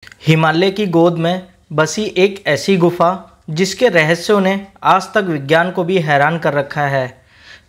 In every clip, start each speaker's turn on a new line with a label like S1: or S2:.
S1: हिमालय की गोद में बसी एक ऐसी गुफा जिसके रहस्यों ने आज तक विज्ञान को भी हैरान कर रखा है,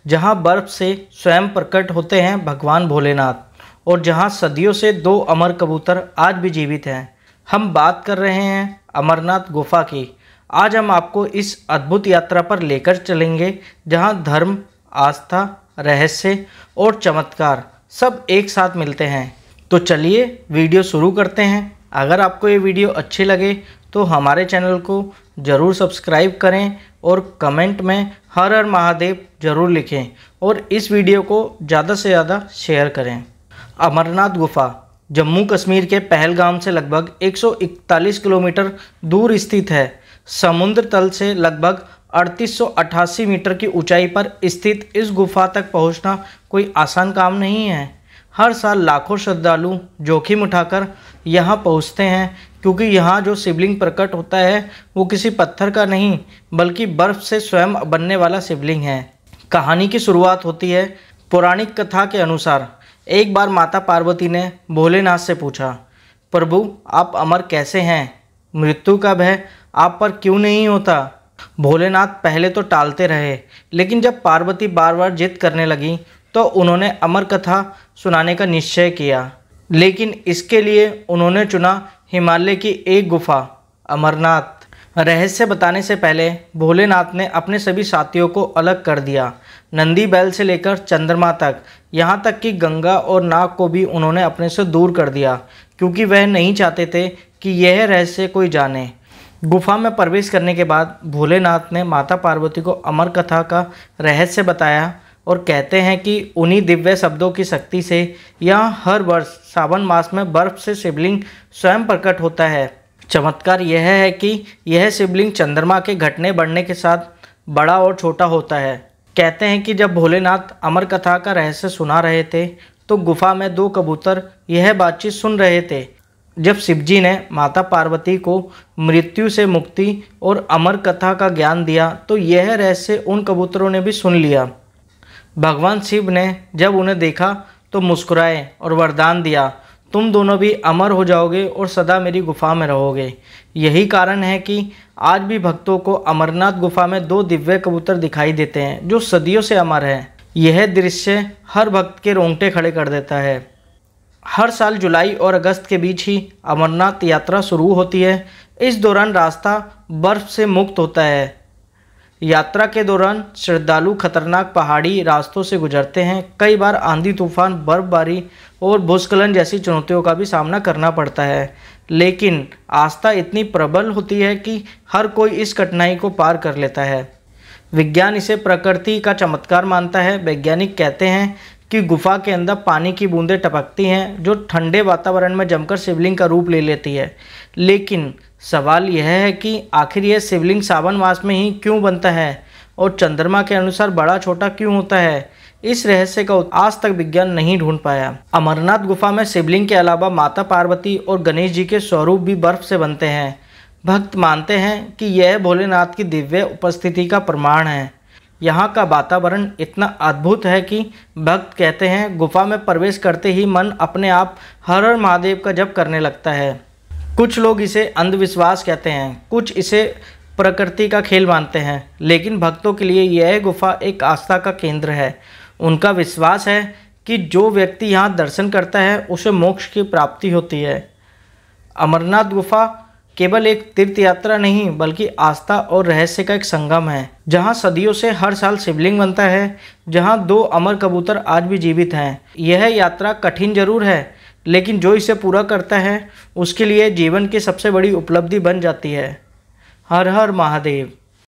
S1: जहां बर्फ से स्वयं प्रकट होते हैं भगवान भोलेनाथ और जहां सदियों से दो अमर कबूतर आज भी जीवित हैं। हम बात कर रहे हैं अमरनाथ गुफा की। आज हम आपको इस अद्भुत यात्रा पर लेकर चलेंगे जहां धर्म, आस्था, रहस्य और चमत्कार सब एक साथ मिलते हैं। तो चलिए वीडियो शुरू करते हैं। अगर आपको ये वीडियो अच्छी लगे तो हमारे चैनल को ज़रूर सब्सक्राइब करें और कमेंट में हर हर महादेव ज़रूर लिखें और इस वीडियो को ज़्यादा से ज़्यादा शेयर करें। अमरनाथ गुफा जम्मू कश्मीर के पहलगाम से लगभग 141 किलोमीटर दूर स्थित है। समुद्र तल से लगभग 3888 मीटर की ऊंचाई पर स्थित इस गुफा तक पहुंचना कोई आसान काम नहीं है। हर साल लाखों श्रद्धालु जोखिम उठाकर यहाँ पहुँचते हैं, क्योंकि यहाँ जो शिवलिंग प्रकट होता है वो किसी पत्थर का नहीं बल्कि बर्फ़ से स्वयं बनने वाला शिवलिंग है। कहानी की शुरुआत होती है पौराणिक कथा के अनुसार। एक बार माता पार्वती ने भोलेनाथ से पूछा, प्रभु आप अमर कैसे हैं? मृत्यु का भय आप पर क्यों नहीं होता? भोलेनाथ पहले तो टालते रहे, लेकिन जब पार्वती बार बार जिद करने लगी तो उन्होंने अमर कथा सुनाने का निश्चय किया। लेकिन इसके लिए उन्होंने चुना हिमालय की एक गुफा अमरनाथ। रहस्य बताने से पहले भोलेनाथ ने अपने सभी साथियों को अलग कर दिया। नंदी बैल से लेकर चंद्रमा तक, यहाँ तक कि गंगा और नाग को भी उन्होंने अपने से दूर कर दिया, क्योंकि वह नहीं चाहते थे कि यह रहस्य कोई जाने। गुफा में प्रवेश करने के बाद भोलेनाथ ने माता पार्वती को अमर कथा का रहस्य बताया और कहते हैं कि उन्हीं दिव्य शब्दों की शक्ति से यहाँ हर वर्ष सावन मास में बर्फ से शिवलिंग स्वयं प्रकट होता है। चमत्कार यह है कि यह शिवलिंग चंद्रमा के घटने बढ़ने के साथ बड़ा और छोटा होता है। कहते हैं कि जब भोलेनाथ अमर कथा का रहस्य सुना रहे थे तो गुफा में दो कबूतर यह बातचीत सुन रहे थे। जब शिवजी ने माता पार्वती को मृत्यु से मुक्ति और अमर कथा का ज्ञान दिया तो यह रहस्य उन कबूतरों ने भी सुन लिया। भगवान शिव ने जब उन्हें देखा तो मुस्कुराए और वरदान दिया, तुम दोनों भी अमर हो जाओगे और सदा मेरी गुफा में रहोगे। यही कारण है कि आज भी भक्तों को अमरनाथ गुफा में दो दिव्य कबूतर दिखाई देते हैं जो सदियों से अमर हैं। यह दृश्य हर भक्त के रोंगटे खड़े कर देता है। हर साल जुलाई और अगस्त के बीच ही अमरनाथ यात्रा शुरू होती है। इस दौरान रास्ता बर्फ से मुक्त होता है। यात्रा के दौरान श्रद्धालु खतरनाक पहाड़ी रास्तों से गुजरते हैं। कई बार आंधी तूफान, बर्फबारी और भूस्खलन जैसी चुनौतियों का भी सामना करना पड़ता है, लेकिन आस्था इतनी प्रबल होती है कि हर कोई इस कठिनाई को पार कर लेता है। विज्ञान इसे प्रकृति का चमत्कार मानता है। वैज्ञानिक कहते हैं कि गुफा के अंदर पानी की बूंदें टपकती हैं जो ठंडे वातावरण में जमकर शिवलिंग का रूप ले लेती है। लेकिन सवाल यह है कि आखिर यह शिवलिंग सावन मास में ही क्यों बनता है और चंद्रमा के अनुसार बड़ा छोटा क्यों होता है? इस रहस्य का आज तक विज्ञान नहीं ढूंढ पाया। अमरनाथ गुफा में शिवलिंग के अलावा माता पार्वती और गणेश जी के स्वरूप भी बर्फ से बनते हैं। भक्त मानते हैं कि यह भोलेनाथ की दिव्य उपस्थिति का प्रमाण है। यहाँ का वातावरण इतना अद्भुत है कि भक्त कहते हैं गुफा में प्रवेश करते ही मन अपने आप हर हर महादेव का जप करने लगता है। कुछ लोग इसे अंधविश्वास कहते हैं, कुछ इसे प्रकृति का खेल मानते हैं, लेकिन भक्तों के लिए यह गुफा एक आस्था का केंद्र है। उनका विश्वास है कि जो व्यक्ति यहाँ दर्शन करता है उसे मोक्ष की प्राप्ति होती है। अमरनाथ गुफा केवल एक तीर्थ यात्रा नहीं बल्कि आस्था और रहस्य का एक संगम है, जहाँ सदियों से हर साल शिवलिंग बनता है, जहाँ दो अमर कबूतर आज भी जीवित हैं। यह यात्रा कठिन जरूर है, लेकिन जो इसे पूरा करता है उसके लिए जीवन की सबसे बड़ी उपलब्धि बन जाती है। हर हर महादेव।